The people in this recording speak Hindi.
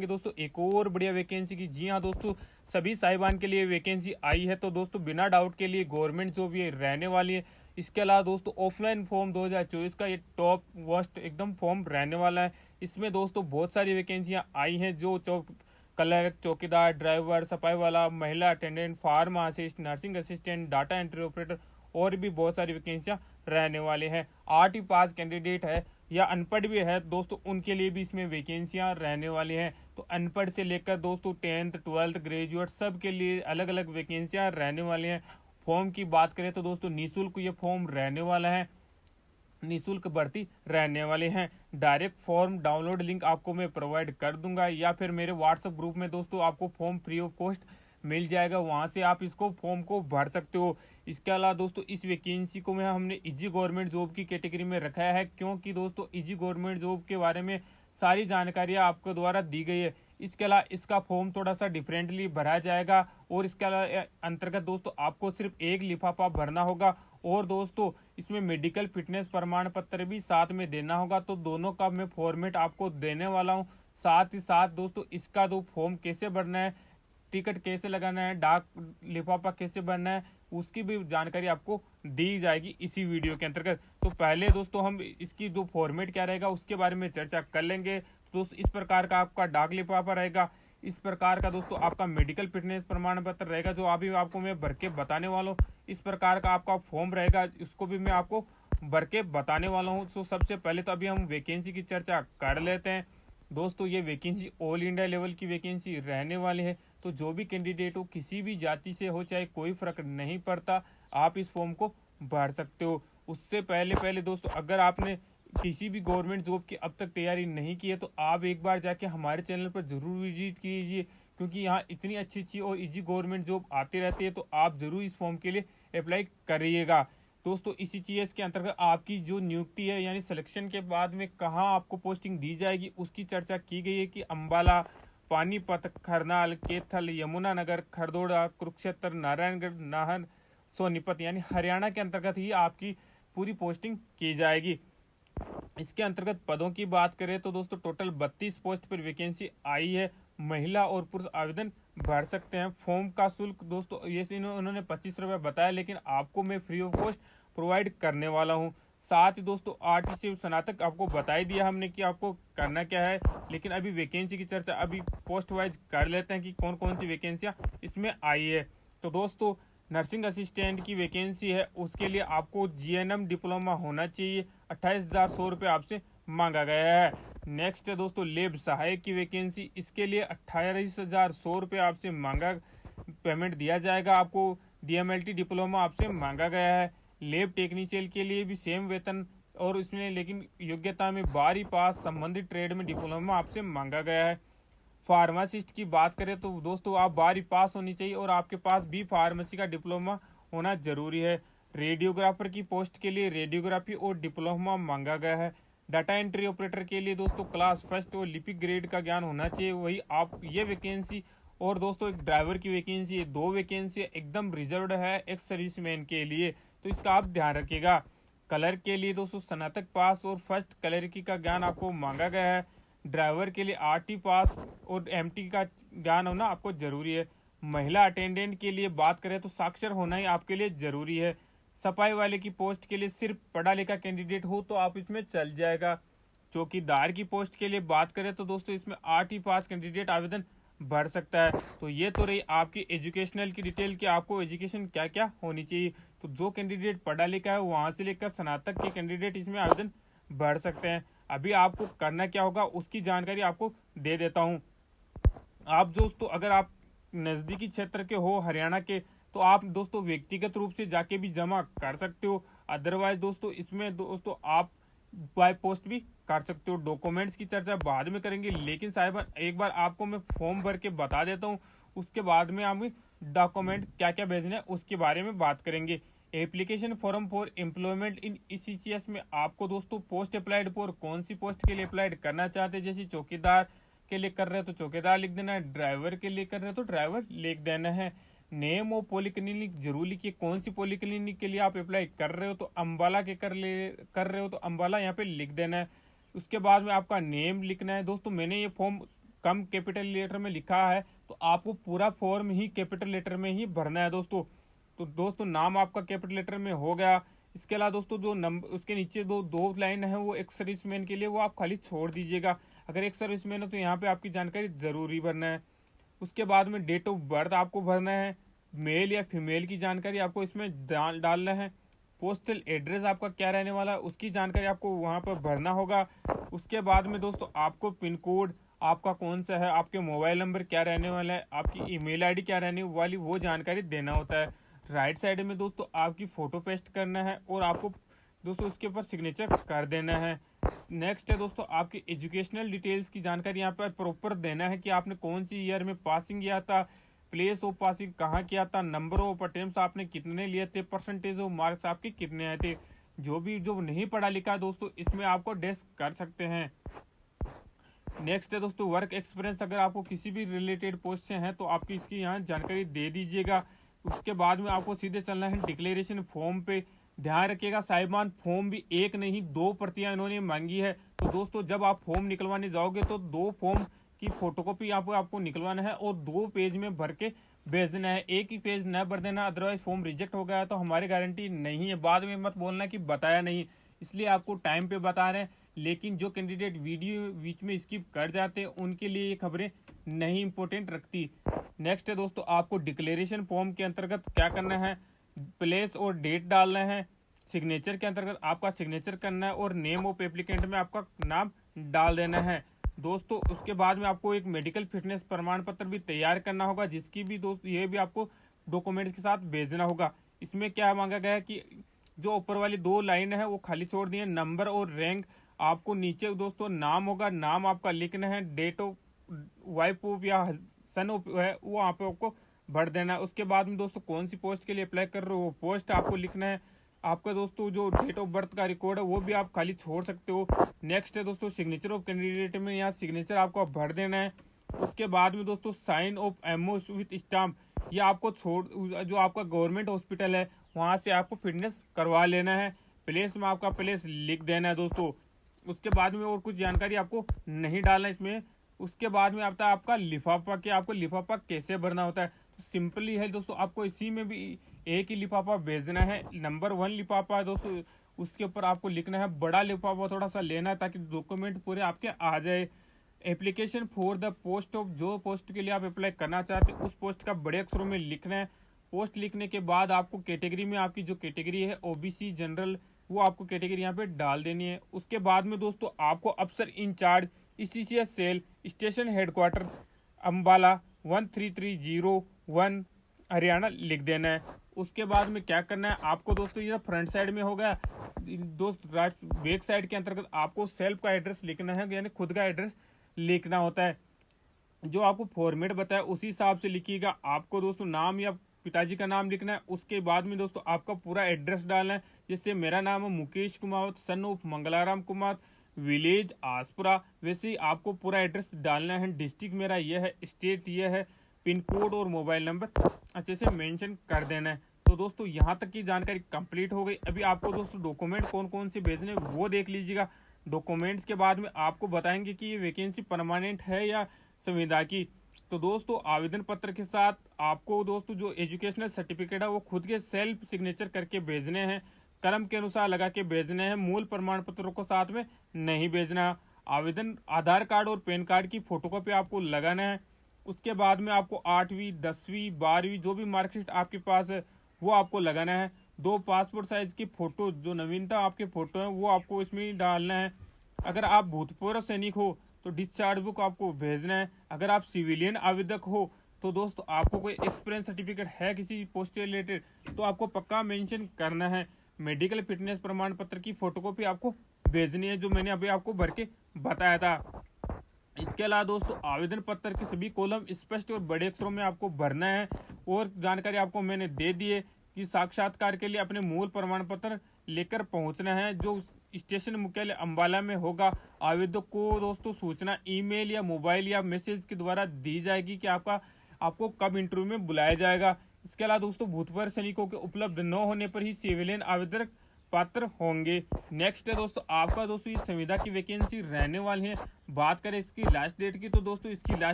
दोस्तों एक और बढ़िया वैकेंसी की। जी हाँ दोस्तों, सभी साहिबान के लिए वैकेंसी आई है। तो दोस्तों बिना डाउट के लिए गवर्नमेंट जॉब ये रहने वाली है। इसके अलावा दोस्तों ऑफलाइन फॉर्म 2024 का ये टॉप वस्ट एकदम फॉर्म रहने वाला है। इसमें दोस्तों बहुत सारी वैकेंसियां आई हैं, जो क्लर्क, चौकीदार, ड्राइवर, सफाई वाला, महिला attendant, farm assist, nursing assistant, data entry operator और भी बहुत सारी वैकेंसियां रहने वाले हैं। 8वीं पास कैंडिडेट है या अनपढ़ भी है दोस्तों, उनके लिए भी इसमें वैकेंसियां रहने वाली हैं। तो अनपढ़ से लेकर दोस्तों 10th 12th ग्रेजुएट सब के लिए अलग अलग वैकेंसियां रहने वाली हैं। फॉर्म की बात करें तो दोस्तों निःशुल्क ये फॉर्म रहने वाला है, निःशुल्क भर्ती रहने वाले हैं। डायरेक्ट फॉर्म डाउनलोड लिंक आपको मैं प्रोवाइड कर दूंगा, या फिर मेरे व्हाट्सएप ग्रुप में दोस्तों आपको फॉर्म फ्री ऑफ कॉस्ट मिल जाएगा, वहां से आप इसको फॉर्म को भर सकते हो। इसके अलावा दोस्तों इस वैकेंसी को मैं हमने इजी गवर्नमेंट जॉब की कैटेगरी में रखा है, क्योंकि दोस्तों इजी गवर्नमेंट जॉब के बारे में सारी जानकारियां आपको द्वारा दी गई है। इसके अलावा इसका फॉर्म थोड़ा सा डिफरेंटली भरा जाएगा, और इसके अलावा अंतर्गत दोस्तों आपको सिर्फ एक लिफाफा भरना होगा, और दोस्तों इसमें मेडिकल फिटनेस प्रमाण पत्र भी साथ में देना होगा। तो दोनों का मैं फॉर्मेट आपको देने वाला हूँ। साथ ही साथ दोस्तों इसका दो फॉर्म कैसे भरना है, टिकट कैसे लगाना है, डाक लिफाफा कैसे भरना है, उसकी भी जानकारी आपको दी जाएगी इसी वीडियो के अंतर्गत। तो पहले दोस्तों हम इसकी जो फॉर्मेट क्या रहेगा उसके बारे में चर्चा कर लेंगे। तो इस प्रकार का आपका डाक लिफाफा रहेगा, इस प्रकार का दोस्तों आपका मेडिकल फिटनेस प्रमाण पत्र रहेगा, जो अभी आपको मैं भर के बताने वाला हूँ। इस प्रकार का आपका फॉर्म रहेगा, इसको भी मैं आपको भर के बताने वाला हूँ। तो सबसे पहले तो अभी हम वैकेंसी की चर्चा कर लेते हैं। दोस्तों ये वैकेंसी ऑल इंडिया लेवल की वैकेंसी रहने वाली है। तो जो भी कैंडिडेट हो, किसी भी जाति से हो, चाहे कोई फर्क नहीं पड़ता, आप इस फॉर्म को भर सकते हो। उससे पहले पहले दोस्तों अगर आपने किसी भी गवर्नमेंट जॉब की अब तक तैयारी नहीं की है, तो आप एक बार जाके हमारे चैनल पर जरूर विजिट कीजिए, क्योंकि यहाँ इतनी अच्छी अच्छी और इजी गवर्नमेंट जॉब आती रहती है। तो आप जरूर इस फॉर्म के लिए अप्लाई करिएगा। दोस्तों इसी चीज के अंतर्गत आपकी जो नियुक्ति है, यानी सिलेक्शन के बाद में कहाँ आपको पोस्टिंग दी जाएगी, उसकी चर्चा की गई है कि अंबाला, पानीपत, करनाल, कैथल, यमुनानगर, खरदोड़ा, कुरुक्षेत्र, नारायणगढ़, नाहन, सोनीपत यानी हरियाणा के अंतर्गत ही आपकी पूरी पोस्टिंग की जाएगी। इसके अंतर्गत पदों की बात करें तो दोस्तों टोटल 32 पोस्ट पर वैकेंसी आई है। महिला और पुरुष आवेदन भर सकते हैं। फॉर्म का शुल्क दोस्तों ये उन्होंने 25 रुपये बताया, लेकिन आपको मैं फ्री ऑफ कॉस्ट प्रोवाइड करने वाला हूँ। साथ ही दोस्तों 8 से स्नातक आपको बता ही दिया हमने कि आपको करना क्या है, लेकिन अभी वैकेंसी की चर्चा अभी पोस्ट वाइज कर लेते हैं कि कौन कौन सी वैकेंसियां इसमें आई है। तो दोस्तों नर्सिंग असिस्टेंट की वैकेंसी है, उसके लिए आपको जीएनएम डिप्लोमा होना चाहिए। 28,100 रुपये आपसे मांगा गया है। नेक्स्ट है दोस्तों लेब सहायक की वैकेंसी, इसके लिए 28,100 रुपये आपसे मांगा पेमेंट दिया जाएगा। आपको डीएमएलटी डिप्लोमा आपसे मांगा गया है। लेब टेक्नीशियन के लिए भी सेम वेतन, और इसमें लेकिन योग्यता में 12वीं पास संबंधित ट्रेड में डिप्लोमा आपसे मांगा गया है। फार्मासिस्ट की बात करें तो दोस्तों आप 12वीं पास होनी चाहिए, और आपके पास भी फार्मेसी का डिप्लोमा होना जरूरी है। रेडियोग्राफर की पोस्ट के लिए रेडियोग्राफी और डिप्लोमा मांगा गया है। डाटा एंट्री ऑपरेटर के लिए दोस्तों क्लास फर्स्ट और लिपिक ग्रेड का ज्ञान होना चाहिए, वही आप ये वैकेंसी। और दोस्तों एक ड्राइवर की वैकेंसी है, 2 वैकेंसी एकदम रिजर्व्ड है एक सर्विसमैन के लिए, तो इसका आप ध्यान रखिएगा। क्लर्क के लिए दोस्तों स्नातक पास और फर्स्ट क्लर्की का ज्ञान आपको मांगा गया है। ड्राइवर के लिए आरटी पास और एमटी का ज्ञान होना आपको जरूरी है। महिला अटेंडेंट के लिए बात करें तो साक्षर होना ही आपके लिए जरूरी है। सफाई वाले की पोस्ट के लिए सिर्फ पढ़ा लिखा कैंडिडेट हो तो आप इसमें चल जाएगा। चौकीदार की पोस्ट के लिए बात करें तो दोस्तों इसमें 8वीं पास कैंडिडेट आवेदन भर सकता है। तो ये तो रही आपकी एजुकेशनल की डिटेल कि आपको एजुकेशन क्या क्या होनी चाहिए। तो जो कैंडिडेट पढ़ा लिखा है वहां से लेकर स्नातक के कैंडिडेट इसमें आवेदन भर सकते हैं। अभी आपको करना क्या होगा उसकी जानकारी आपको दे देता हूँ। आप दोस्तों अगर आप नजदीकी क्षेत्र के हो हरियाणा के, तो आप दोस्तों व्यक्तिगत रूप से जाके भी जमा कर सकते हो। अदरवाइज दोस्तों इसमें दोस्तों आप बाय पोस्ट भी कर सकते हो। डॉक्यूमेंट्स की चर्चा बाद में करेंगे, लेकिन साहिब एक बार आपको मैं फॉर्म भर के बता देता हूँ, उसके बाद में हम डॉक्यूमेंट क्या क्या भेजने हैं उसके बारे में बात करेंगे। Application form for employment in ECCS में आपको दोस्तों पोस्ट अप्लाइड फॉर कौन सी पोस्ट के लिए अप्लाइड करना चाहते हैं, जैसे चौकीदार के लिए कर रहे हो तो चौकीदार लिख देना है, ड्राइवर के लिए कर रहे हो तो ड्राइवर लिख देना है। नेम और पॉलिक्लिनिक जरूर लिखिए, कौन सी पॉलिक्लिनिक के लिए आप अप्लाई कर रहे हो, तो अंबाला के कर रहे हो तो अंबाला यहाँ पे लिख देना है। उसके बाद में आपका नेम लिखना है। दोस्तों मैंने ये फॉर्म कम कैपिटल लेटर में लिखा है तो आपको पूरा फॉर्म ही कैपिटल लेटर में ही भरना है दोस्तों। तो दोस्तों नाम आपका कैपिटल लेटर में हो गया। इसके अलावा दोस्तों जो नंबर उसके नीचे दो दो लाइन है वो एक सर्विसमैन के लिए, वो आप खाली छोड़ दीजिएगा। अगर एक सर्विसमैन है तो यहाँ पे आपकी जानकारी जरूरी भरना है। उसके बाद में डेट ऑफ बर्थ आपको भरना है, मेल या फीमेल की जानकारी आपको इसमें डालना है। पोस्टल एड्रेस आपका क्या रहने वाला है उसकी जानकारी आपको वहाँ पर भरना होगा। उसके बाद में दोस्तों आपको पिन कोड आपका कौन सा है, आपके मोबाइल नंबर क्या रहने वाला है, आपकी ईमेल आईडी क्या रहने वाली, वो जानकारी देना होता है। राइट साइड में दोस्तों आपकी फोटो पेस्ट करना है और आपको दोस्तों उसके ऊपर सिग्नेचर कर देना है। नेक्स्ट है दोस्तों आपकी एजुकेशनल डिटेल्स की जानकारी यहाँ पर प्रॉपर देना है कि आपने कौन सी ईयर में पासिंग किया था, प्लेस ऑफ पासिंग कहाँ किया था, नंबर ऑफ अटेम्प्ट्स आपने कितने लिए थे, परसेंटेज ऑफ मार्क्स आपके कितने आए थे। जो नहीं पढ़ा लिखा दोस्तों इसमें आपको डेस्क कर सकते हैं। नेक्स्ट है दोस्तों वर्क एक्सपीरियंस, अगर आपको किसी भी रिलेटेड पोस्ट से है तो आपकी इसकी यहाँ जानकारी दे दीजिएगा। उसके बाद में आपको सीधे चलना है डिक्लेरेशन फॉर्म पे। ध्यान रखिएगा साहिबान, फॉर्म भी एक नहीं 2 प्रतियां इन्होंने मांगी है। तो दोस्तों जब आप फॉर्म निकलवाने जाओगे तो 2 फॉर्म की फोटोकॉपी आपको निकलवाना है और 2 पेज में भर के भेजना है। एक ही पेज न भर देना, अदरवाइज फॉर्म रिजेक्ट हो गया तो हमारी गारंटी नहीं है। बाद में मत बोलना कि बताया नहीं, इसलिए आपको टाइम पे बता रहे हैं। लेकिन जो कैंडिडेट वीडियो बीच में स्किप कर जाते हैं उनके लिए ये खबरें नहीं इंपॉर्टेंट रखती। नेक्स्ट है दोस्तों आपको डिक्लेरेशन फॉर्म के अंतर्गत क्या करना है, प्लेस और डेट डालना है। सिग्नेचर के अंतर्गत आपका सिग्नेचर करना है और नेम ऑफ एप्लीकेंट में आपका नाम डाल देना है दोस्तों। उसके बाद में आपको एक मेडिकल फिटनेस प्रमाण पत्र भी तैयार करना होगा, जिसकी भी दोस्त ये भी आपको डॉक्यूमेंट्स के साथ भेजना होगा। इसमें क्या मांगा गया है कि जो ऊपर वाली 2 लाइन है वो खाली छोड़ दी है, नंबर और रैंक आपको नीचे दोस्तों नाम होगा, नाम आपका लिखना है, डेट ऑफ वाइफ ऑफ या सन ऑफ है वो वहाँ पे आपको भर देना है। उसके बाद में दोस्तों कौन सी पोस्ट के लिए अप्लाई कर रहे हो वो पोस्ट आपको लिखना है। आपका दोस्तों जो डेट ऑफ बर्थ का रिकॉर्ड है वो भी आप खाली छोड़ सकते हो। नेक्स्ट है दोस्तों सिग्नेचर ऑफ कैंडिडेट में यहाँ सिग्नेचर आपको भर देना है। उसके बाद में दोस्तों sign of MO with stamp, ये आपको जो आपका गवर्नमेंट हॉस्पिटल है वहाँ से आपको फिटनेस करवा लेना है। प्लेस में आपका प्लेस लिख देना है दोस्तों। उसके बाद में और कुछ जानकारी आपको नहीं डालना इसमें। उसके बाद में आता है आपका लिफाफा, कि आपको लिफाफा कैसे भरना होता है। तो सिंपली है दोस्तों, आपको इसी में भी एक ही लिफाफा भेजना है। नंबर 1 लिफाफा है दोस्तों, उसके ऊपर आपको लिखना है, बड़ा लिफाफा थोड़ा सा लेना है ताकि डॉक्यूमेंट पूरे आपके आ जाए। Application for the post of, जो पोस्ट के लिए आप अप्लाई करना चाहते हैं उस पोस्ट का बड़े अक्षरों में लिखना है। पोस्ट लिखने के बाद आपको कैटेगरी में आपकी जो कैटेगरी है ओबीसी जनरल, वो आपको कैटेगरी यहाँ पे डाल देनी है। उसके बाद में दोस्तों आपको अफसर incharge ECCS cell station headquarter Ambala 13301 Haryana लिख देना है। उसके बाद में क्या करना है आपको दोस्तों, ये फ्रंट साइड में हो गया दोस्त। बैक साइड के अंतर्गत आपको सेल्फ का एड्रेस लिखना है, यानी खुद का एड्रेस लिखना होता है। जो आपको फॉर्मेट बताया उसी हिसाब से लिखिएगा। आपको दोस्तों नाम या पिताजी का नाम लिखना है। उसके बाद में दोस्तों आपका पूरा एड्रेस डालना है, जैसे मेरा नाम है Mukesh Kumar, son of Mangalaram Kumar, village Aaspura, वैसे ही आपको पूरा एड्रेस डालना है। डिस्ट्रिक्ट मेरा ये है, स्टेट ये है, पिन कोड और मोबाइल नंबर अच्छे से मेंशन कर देना है। तो दोस्तों यहाँ तक की जानकारी कंप्लीट हो गई। अभी आपको दोस्तों डॉक्यूमेंट कौन कौन से भेजने वो देख लीजिएगा। डॉक्यूमेंट्स के बाद में आपको बताएंगे कि ये वैकेंसी परमानेंट है या संविदा की। तो दोस्तों आवेदन पत्र के साथ आपको दोस्तों जो एजुकेशनल सर्टिफिकेट है वो खुद के सेल्फ सिग्नेचर करके भेजने हैं, क्रम के अनुसार लगा के भेजने हैं, मूल प्रमाण पत्रों को साथ में नहीं भेजना। आवेदन आधार कार्ड और पैन कार्ड की फोटोकॉपी आपको लगाना है। उसके बाद में आपको 8वीं 10वीं 12वीं जो भी मार्कशीट आपके पास है वो आपको लगाना है। 2 पासपोर्ट साइज की फोटो, जो नवीनतम आपके फोटो है वो आपको इसमें डालना है। अगर आप भूतपूर्व सैनिक हो तो डिस्चार्ज बुक आपको भेजना है। अगर आप सिविलियन आवेदक हो तो दोस्तों आपको कोई एक्सपीरियंस सर्टिफिकेट है किसी पोस्ट से रिलेटेड तो आपको पक्का मेंशन करना है। मेडिकल फिटनेस प्रमाण पत्र की फोटोकॉपी आपको भेजनी है, जो मैंने अभी आपको भर के बताया था। इसके अलावा दोस्तों आवेदन पत्र के सभी कॉलम स्पष्ट और बड़े अक्षरों में आपको भरना है। और जानकारी आपको मैंने दे दी है कि साक्षात्कार के लिए अपने मूल प्रमाण पत्र लेकर पहुंचना है, जो स्टेशन मुख्यालय अंबाला में होगा। आवेदक को दोस्तों सूचना ईमेल या मोबाइल या मैसेज के द्वारा दी जाएगी कि आपको कब इंटरव्यू में बुलाया जाएगा। इसके अलावा दोस्तों भूतपूर्व सैनिकों के उपलब्ध न होने पर ही सिविलियन आवेदक पात्र होंगे। नेक्स्ट है दोस्तों आपका दोस्तों ये संविदा की वैकेंसी रहने वाली है। बात करें इसकी लास्ट डेट की तो दोस्तों इसकी लास्ट